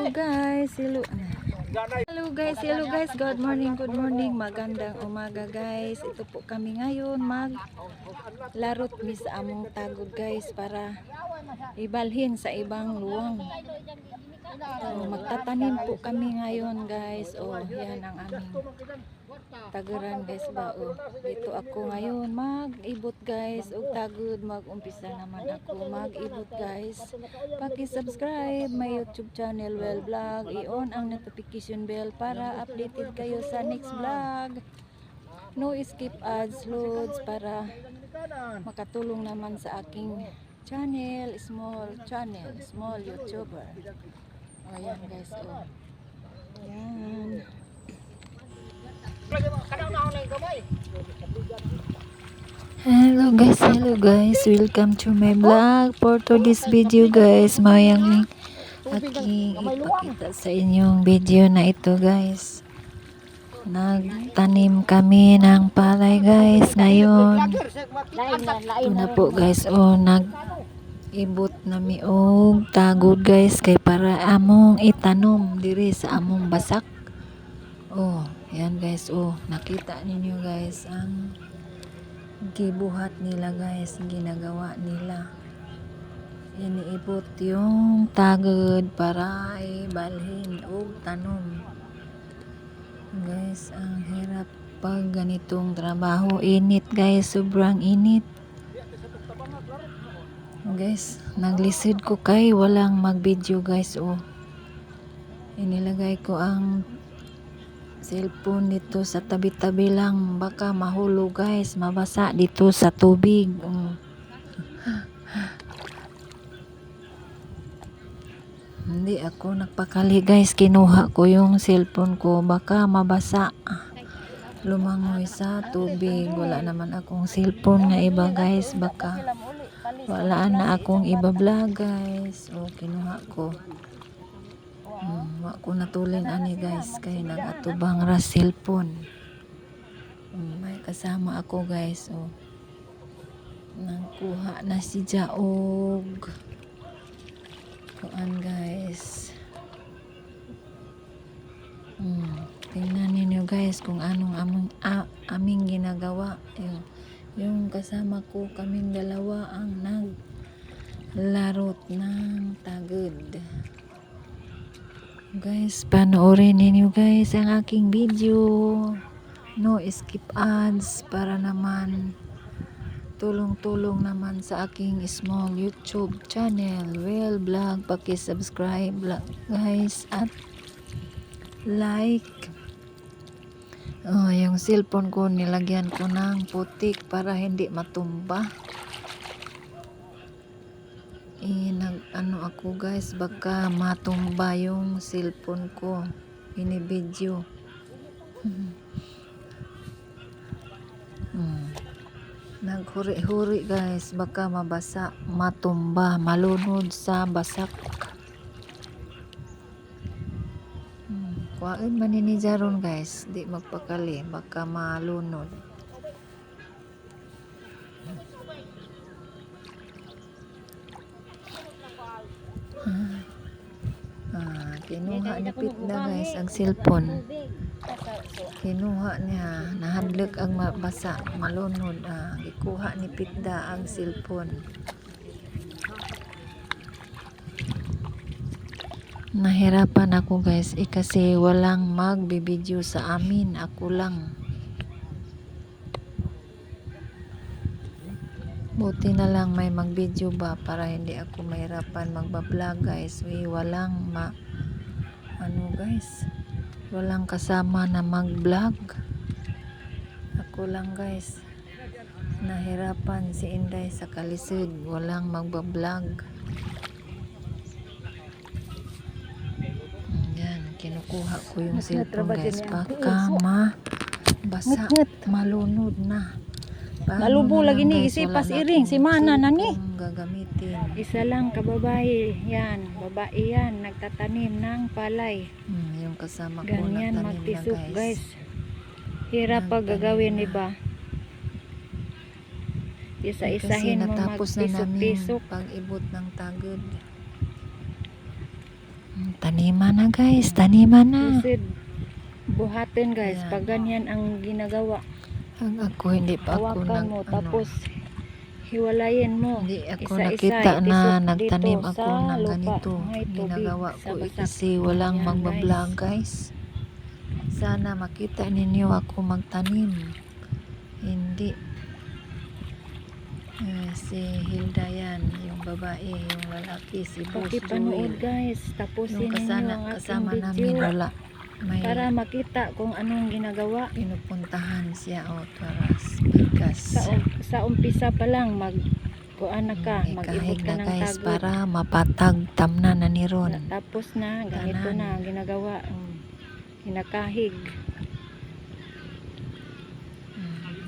guys, hello guys, good morning, magandang umaga guys. Ito po kami ngayon maglarot mi sa among tagod guys para ibalhin sa ibang luwang. So, magtatanim po kami ngayon guys. Yan ang aming taguran guys ba. Dito ako ngayon mag-ibot guys. Tagod, mag-umpisa naman ako mag-ibot guys. Paki-subscribe my YouTube channel Well Vlog. I-on ang notification bell para updated kayo sa next vlog. No skip ads loads para makatulong naman sa aking channel, small YouTuber. Ayan guys, Ayan. Hello guys, welcome to my vlog. For today's video guys, mayang aking ipakita sa inyong video na ito guys. Nagtanim kami ng palay guys ngayon. Ito na po guys, ibot nami og tagod guys kay para among itanom diri sa among basak. Yan guys, nakita ninyo guys ang gibuhat nila guys, ginagawa nila. Iniibot yung tagod para ibalhin og tanom. Guys, ang hirap pag ganitong trabaho. Init guys, sobrang init. Guys, naglisid ko kay walang mag-video guys. Inilagay ko ang cellphone dito sa tabi-tabi lang, baka mahulog guys, mabasa dito sa tubig. Hindi ako nagpakali guys, kinuha ko yung cellphone ko, baka mabasa, lumangoy sa tubig. Wala naman akong cellphone nga iba guys, baka wala na akong iba vlog guys. Kinuha ko. Wa ko natulin ani guys kay nagatubang ra cellphone. May kasama ako guys. Nagkuha na si Jaog. Kuan guys. Tingnan ninyo guys kung anong aming ginagawa. Yung kasama ko, kaming dalawa ang naglarot ng tagod. Guys, panoorin ninyo guys ang aking video. No skip ads para naman tulong-tulong naman sa aking small YouTube channel Well Vlog. Paki-subscribe guys at like. Yung cellphone ko nilagyan ko ng putik para hindi matumba. Ako guys, baka matumba yung cellphone ko. Binibidyo. Naghuri-huri guys, baka mabasa, matumba, malunod sa basak. Kuwain maninijaron guys, di magpakali, baka malunod. Kinuha ni Pitda guys ang cellphone. Kinuha niya, nahadlok ang mabasa, malunod. Ikuha ni Pitda ang cellphone. Nahirapan ako guys, kasi walang magbibideo sa amin, ako lang. Buti na lang may mag-video ba para hindi ako mahirapan magba-vlog guys. Walang guys, walang kasama na mag-vlog. Ako lang guys. Nahirapan si Inday sa kalisod, walang magba-vlog. Yan, kinukuha ko yung cellphone guys, baka mabasa, malunod na. Nalubo lagi ni isipas iring si mana na ni. Gagamitin. Isa lang kababae, yan, babae yan, nagtatanim ng palay. Yung kasama ko ganyan nagtanim magtisok na guys. Hirap pag gagawin iba. Isa-isahin mo natapos na namin magtisok-tisok. pag-ibot ng tagod. taniman na guys, taniman na. Proceed. Buhatin guys. Ayan. Pag ganyan ang ginagawa. Ako hindi pa ako Hawakan mo. Tapos hiwalayin mo. hindi ako Isa-isa, nakita na itisok nagtanim dito ako sa ng lupa. ganito. May tubig Ginagawa sa ko basak. kasi walang Ayan, magbablog guys. Sana makita ninyo ako magtanim. Hindi. Si Hilda yan, yung babae, yung lalaki, si Boss Pakipanood Joel. guys. Tapusin Yung ninyo ang aking kasama namin, video. wala. May Para makita kung anong ginagawa. pinupuntahan siya o Taras, Bigas. Sa umpisa pa lang kuan na ka, mag-ibot Kahig ka na ng guys tagod. para mapatag tamna na ni Ron. Tapos na, ganito Tanan. na ang ginagawa. Hinakahig.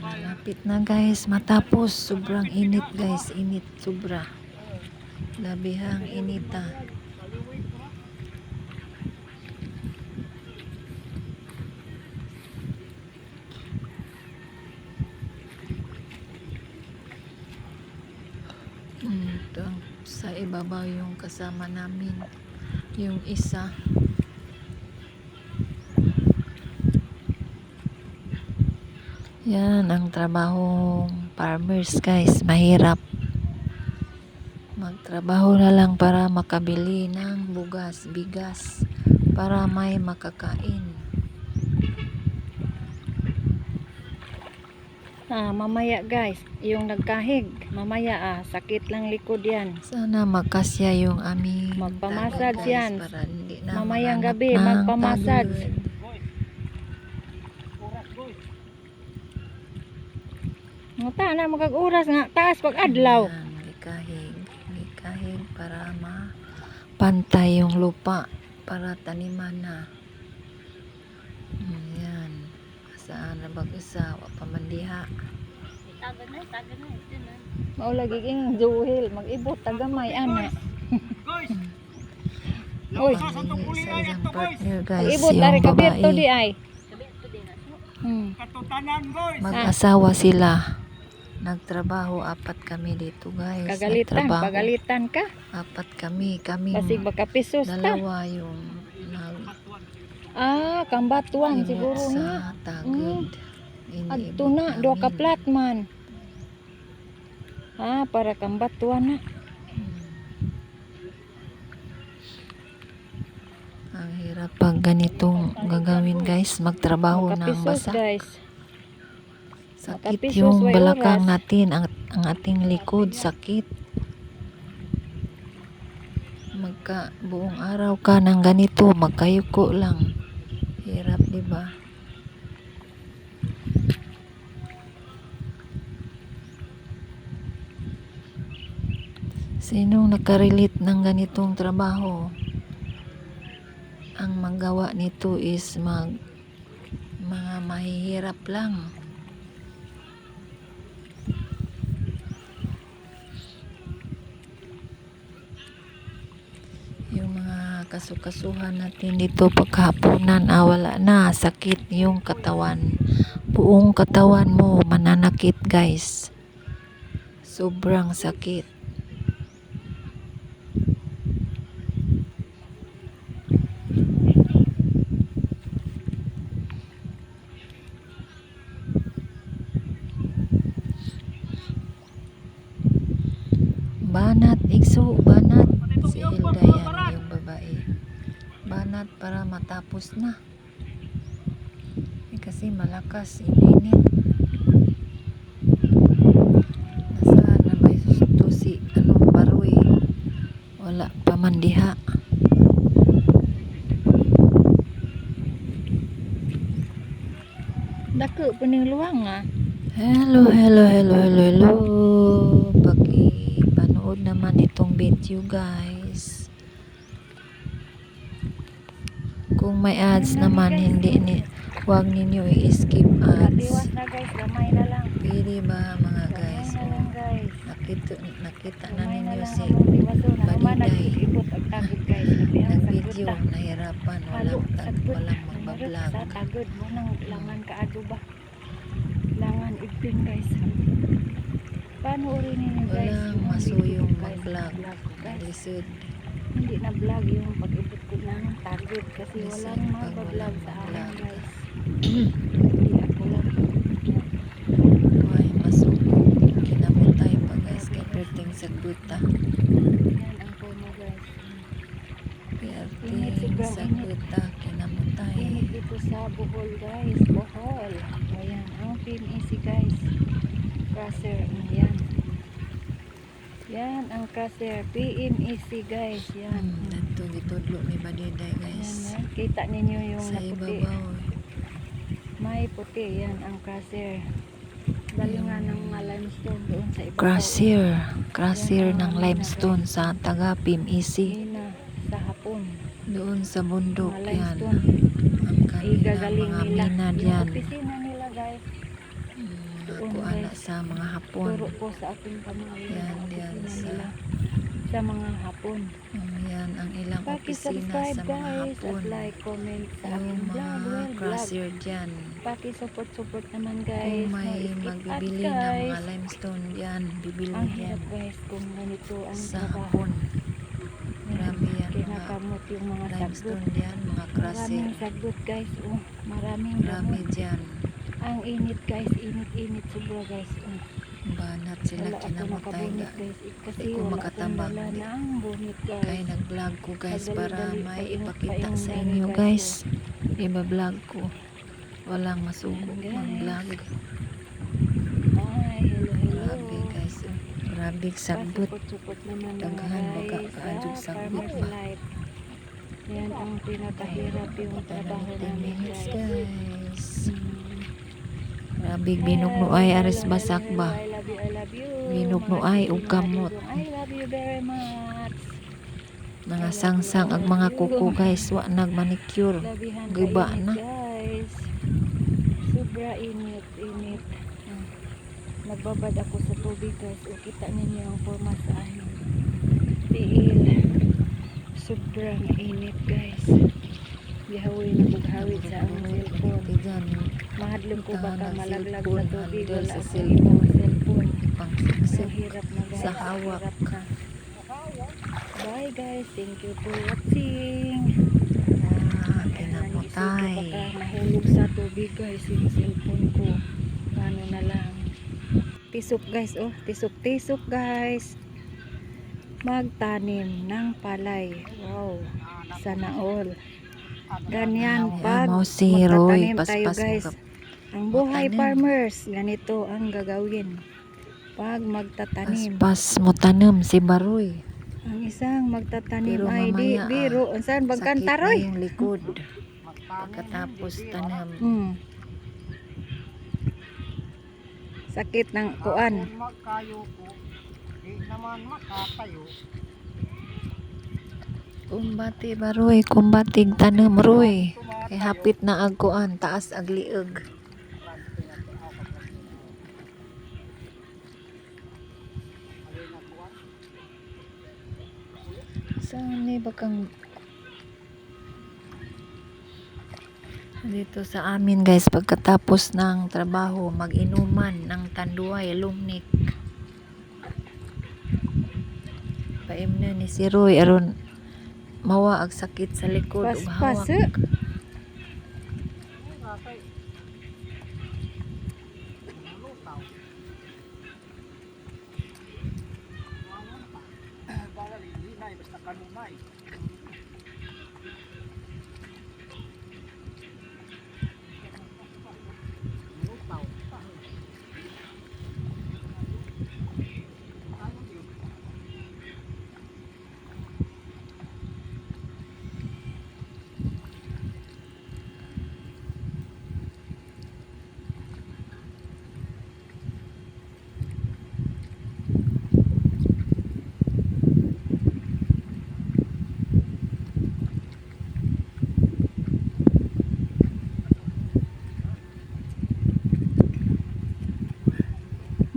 Malapit na guys, matapos. Sobrang init guys, init sobra. Labihang inita. Ito sa ibabaw yung kasama namin, yung isa. Yan ang trabahong farmers guys, mahirap. Magtrabaho na lang para makabili ng bugas, bigas, para may makakain. Mamaya guys, yung nagkahig, mamaya sakit lang likod yan. Sana makasya yung aming Magpamasad tagod, guys, yan. para hindi na Mamayang mahanap gabi, ng magpamasad. tagod. Ngata na magag-oras nga, taas pag adlaw. Yan, gikahig para mapantay yung lupa para taniman na. Yan, saan na bag-isa, pamandiha. Maulagi king Joel, mag-ibot tagamay ana. Oy, Sa isang partner guys, mag-ibot yung dari kabirto di babae. ay. Mag-asawa sila. Nagtrabaho, apat kami dito guys. Kagalitan, Nagtrabaho, pagalitan ka. apat kami Basig baka pisos ta. dalawa yung Kambatuan siguro sa nga. tagod. Adto na, do ka plat man. Para kambatuan na. Ang hirap pag ganitong gagawin guys, magtrabaho ng Makapisos basa. guys. Sakit Makapisos, yung way balakang oras. natin, ang ating likod, sakit. Buong araw ka ng ganito, magkayuko lang. Hirap, di ba? Sinong nakarelate ng ganitong trabaho? Ang magawa nito is mga mahihirap lang. Yung mga kasukasuhan natin dito pagkahaponan, wala na, sakit yung katawan. Buong katawan mo mananakit guys. Sobrang sakit. Banat, igso, banat. Si Hilda yan, yung babae. Banat para matapos na. Kasi malakas, ininit. Nasaan na may susto si baroy. Wala pa mandiha. Dako puning luwang Hello. Paki-panood naman itong video guys. Kung may ads naman, huwag ninyo i-skip ads. na guys, gamay na lang. Pwede ba mga guys? Gamay na lang guys. Nakita na Gamay na ninyo lang si ang motivasyon. Badiday. Nag-ibot ang tagod guys. Nabiyang nag-video, sagota. nahirapan, Halo, sagod. walang magbablog. Sa tagod mo nang langan ka ado ba? Langan ipin guys. Paano rin ninyo guys? Walang Yung masuyong guys, mag-vlog. guys. Lisod. hindi na vlog yung pag-ibot ko ng target kasi Yes, walang pag mag-vlog walang sa amin mag-vlog. guys. Hindi ako lang. Ay, masugod. Kinamutay pa guys. Kaya perting sa guta. Yan ang promo guys. Init, Perting sobrang sa init. guta. Kinamutay. Init dito sa Bohol guys. Bohol. Ayan, ang PMEC guys. Crusher. Yan. Yan ang crusher. PMEC guys. Yan. Dito gitudlo ni Badiday Yan, guys. yan. Kita ninyo yung Sa naputi. ibabaw. May puti. Yan ang crusher. Galingan ng mga limestone doon sa ibabaw. Crusher ng limestone sa taga PMEC. Mina sa hapon. Doon sa bundok Mga yan. limestone. Ang kanilang Igagaling mga nila. mina Yung dyan. opisina nila guys. Nakuha na sa mga hapon. Turo ko sa aking kamay. Yan, Ang yan, opisina sa- nila sa mga hapon. Yan ang ilang opisina Paki-subscribe sa mga guys hapon. at like, comment sa Yung aking vlog. mga Well, vlog. crusher dyan. Paki-support naman guys. Kung may No, skip magbibili ads, ng guys. mga limestone dyan, bibili Ang yan hirap guys kung ganito ang sa trabaho. hapon. Marami yan mga Kinakamot yung mga sagot. limestone dyan, mga crusher. Maraming sagot guys. Oh, maraming Marami gamot. dyan. Ang init guys. Init sobra guys. Oh. Banat sila Wala ako kinamutay nakabunit ga. guys. Kasi Di ko wala akong makatabang. dala ng bunit guys. Kaya nag-vlog ko guys para Dali-dali, may painit ipakita pa yung sa dali, inyo guys. guys. Iba-vlog ko. Walang masugo Yan, guys. mag-vlog. Ay, hello. Grabe guys. Grabe sagbot. Pasupot naman mga Daghan baga guys. kaadjog sagbot Farmer's ba. Life. Yan ang pinakahirap yung trabaho 10 namin minutes guys. guys. Mm. Grabe binugno ay ares Hello, basak hello, ba. I love you, I love you. Binugno Mga ay Pilipino ug kamot. dugong, I love you very much. Mga sangsang ag mga kuko guys wa nagmanicure. Labihan Giba kainit, na. guys. Sobra init. Nagbabad ako sa tubig guys. O kita ninyo ang forma sa akin. Tiil. Sobrang init guys. Gihawin na maghawid sa ang cellphone. Dyan, Mahadlong ko baka Tahan ng malaglag sa cellphone, tubig. handle Wala sa akong cellphone. ibang cellphone. pang So siksik. hirap na guys. Sa hawak. Hirap na. Bye guys. Thank you for watching. Kinamutay. Baka mahulog sa tubig guys yung cellphone ko. Paano na lang. Tisok guys. Oh, tisok guys. Magtanim ng palay. Wow. Sana all. Ganyan pag Amo si Roy. magtatanim tayo Paspas guys. mo ka. Ang buhay Magtanim. farmers, ganito ang gagawin. Pag magtatanim. Paspas mo tanim si Baroy. Ang isang magtatanim Pero ay di mamaya, biro. Saan Sakit na magkantaroy? yung likod. Pagkatapos tanim. Sakit ng kuan. Magkayo ko, di naman makatayo. Kumbati Baroy. Kumbatig tanim Roy. Kay hapit na ag kuan. Taas ag lieg. Saan ni bakang dito sa amin guys pagkatapos ng trabaho mag-inuman ng tanduay lumnik paimna ni si Roy aron mawa ag sakit sa likod ug hawak. Paspas. Basta kanunay.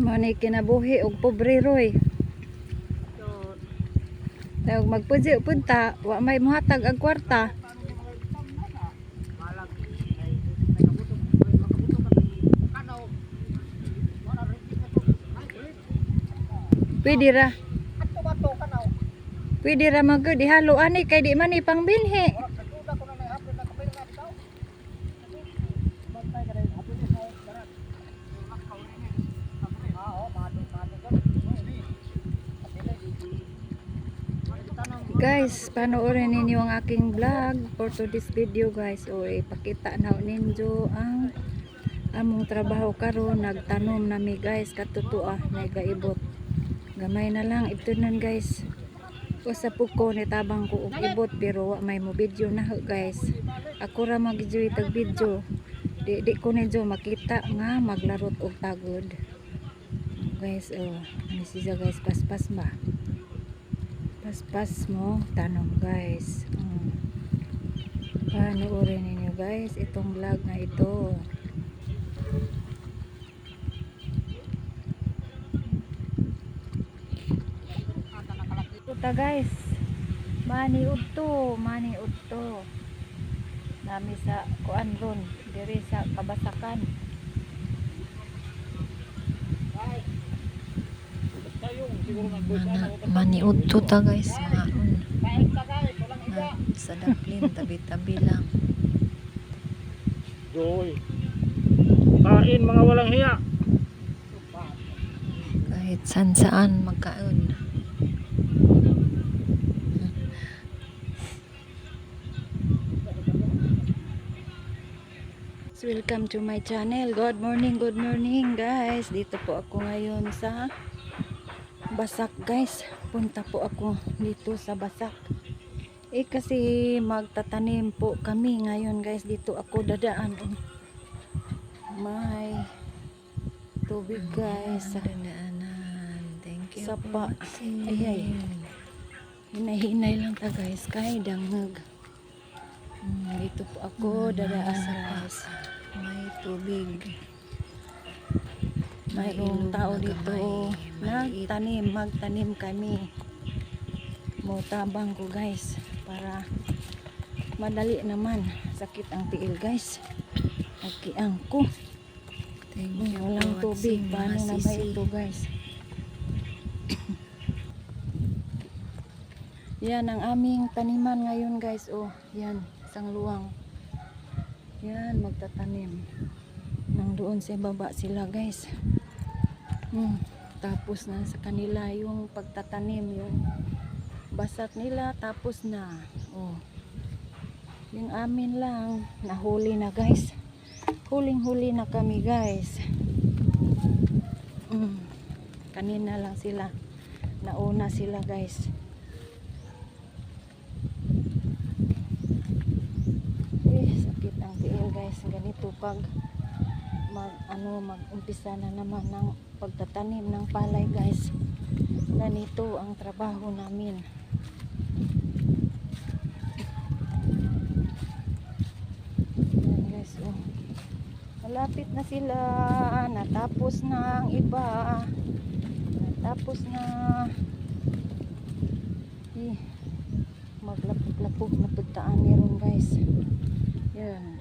Manay kinabuhi og pobre Roy. Tawag magpudyo punta, wa may muhatag ang kwarta. Pwede ra. Pwede ra magod ihalo ani kay di man ipang binhi. Kaduda ko na may hapon na kapil nga bitaw. Bantay ka rin. Hapon na sa barat. Oo, madong gan. Guys, panoorin ninyo ang aking vlog for today's video guys. O ipakita na ninyo ang among trabaho karon, nagtanom nami guys, katutuo nagaibot. Gamay na lang ito nan guys. Usa po ko ni tabang ko og ibot pero wa may mo video na ho guys. Ako ra mag-video tag video. Di ko ninyo makita nga maglarot og tagod. Guys, ano siya guys, paspas ba? Paspas mo tanom guys. Panoorin ninyo guys itong vlog na ito. Ta guys, mani udto nami sa kuan ron diri sa kabasakan. Maniud to ta guys, maon. Sa daplin, tabi-tabi lang. Joy. Kain mga walang hiya. Kahit saan magkaon. Welcome to my channel. Good morning guys. Dito po ako ngayon sa Basak guys. Punta po ako dito sa Basak. Kasi magtatanim po kami ngayon guys. Dito ako dadaan. May tubig guys. Sa Dadaanan. Thank you Sapa. for watching. Ay. Hinay-hinay lang ta guys. Kay dangag. Dito po ako dadaan guys. May tubig. Mayroong ilog tao na dito gamay, maliit. magtanim kami. Mutabang ko guys para madali naman. Sakit ang tiil guys. Nagkiang ko. Thank you Walang for tubig. watching, Paano mga na ba sisi. ito guys? Yan ang aming taniman ngayon guys. Oh, yan. Isang luwang. Yan, magtatanim. Nang doon sa baba sila guys. Tapos na sa kanila yung pagtatanim, yung basak nila, tapos na. Oh. Yung amin lang, nahuli na guys. Huling-huli na kami guys. Kanina lang sila. Nauna sila guys. Sakit ang tiil guys. Ganito pag mag-umpisa na naman ng pagtatanim ng palay guys. Ganito ang trabaho namin. Yan guys, oh. Malapit na sila. Natapos na ang iba. Natapos na. Maglapog-lapog na pagtaan meron guys. Yan.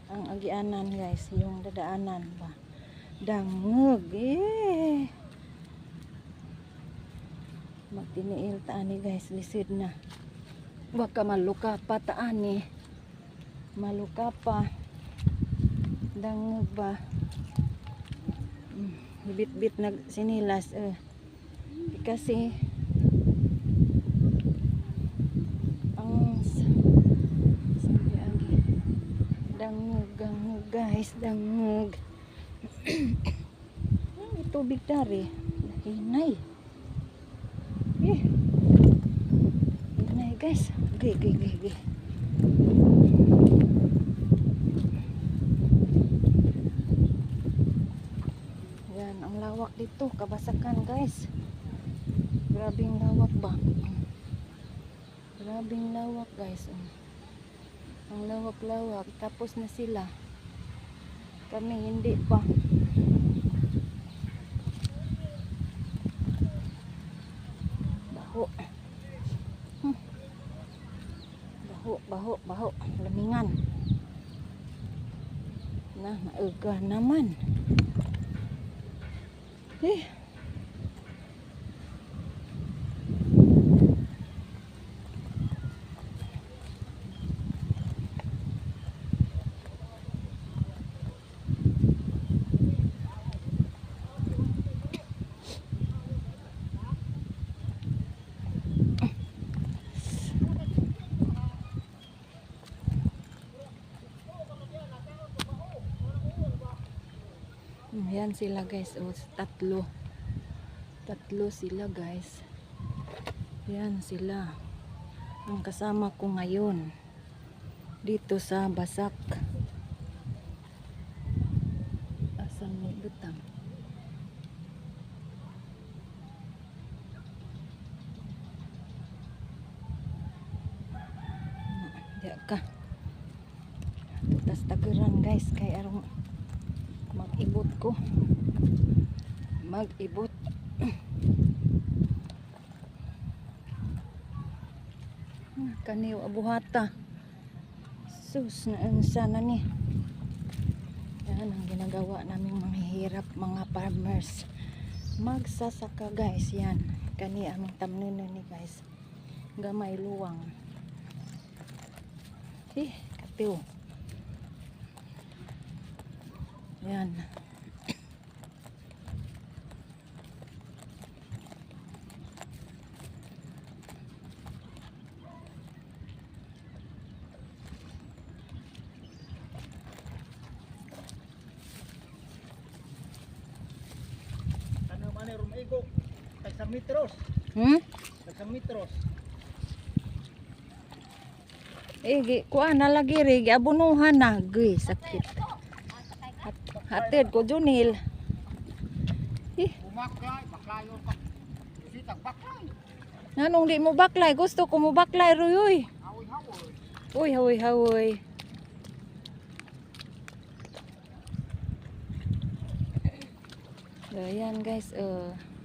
Ang agianan guys, yung dadaanan ba. Dangog magtiniil taani guys, lisid na. Baka maluka pa taani. Maluka pa. Dangog ba. Bit-bit nag sinilas kasi dangog guys, dangog. Tubig dari hinay hinay guys. Gay. Yan ang lawak dito, kabasakan guys. Grabing lawak ba. Grabing lawak guys. Ang lawak-lawak. Tapos na sila. Kami hindi pa. Baho. Lamingan. Nauga naman. Yan sila guys. Oh, tatlo. Tatlo sila guys. Yan sila. Ang kasama ko ngayon. Dito sa Basak. Asan may butang? Diya ka. Tas tagiran guys. Kay arong mag-ibot ko. Mag-ibot. Kaniw abuhata. Sus na sana ni. Yan ang ginagawa naming mga hirap mga farmers. Magsasaka guys yan. Kani aming tamnunan ni guys. Gamay luwang. Katiw. Yan. Ano man rumigo? Kay sa metros. Kay sa metros. Kuan na lagi rin. Abunuhan na. Gui, sakit. Hatid ko, Junil. Bumaklay, baklayo pa. Sitag baklay. Nanong di mo baklay? Gusto ko mo baklay, Ruy. Hawoy-hawoy. Uy, hawoy, hawoy. So, ayan guys.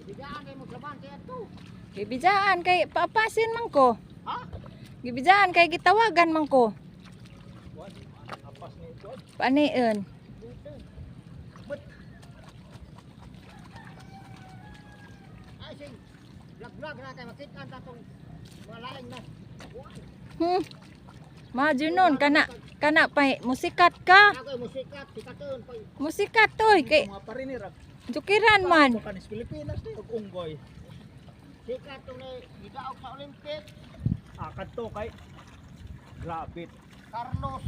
Bigaan kay mo laban kay ato. Gibijaan kay papasin man ko. Ha? Gibijaan kay gitawagan man ko. Apas ni ito. Paniin. Ay sing. Vlog na kay makita ta tong malaing na. Majunon kana pa musikat ka. Ako musikat sikaton pa. Musikat toy kay Mga parinira. jukiran man. Kanis Pilipinas ni og unggoy. Sikat tong gidaog sa Olympic. Kadto kay Grabit. Carlos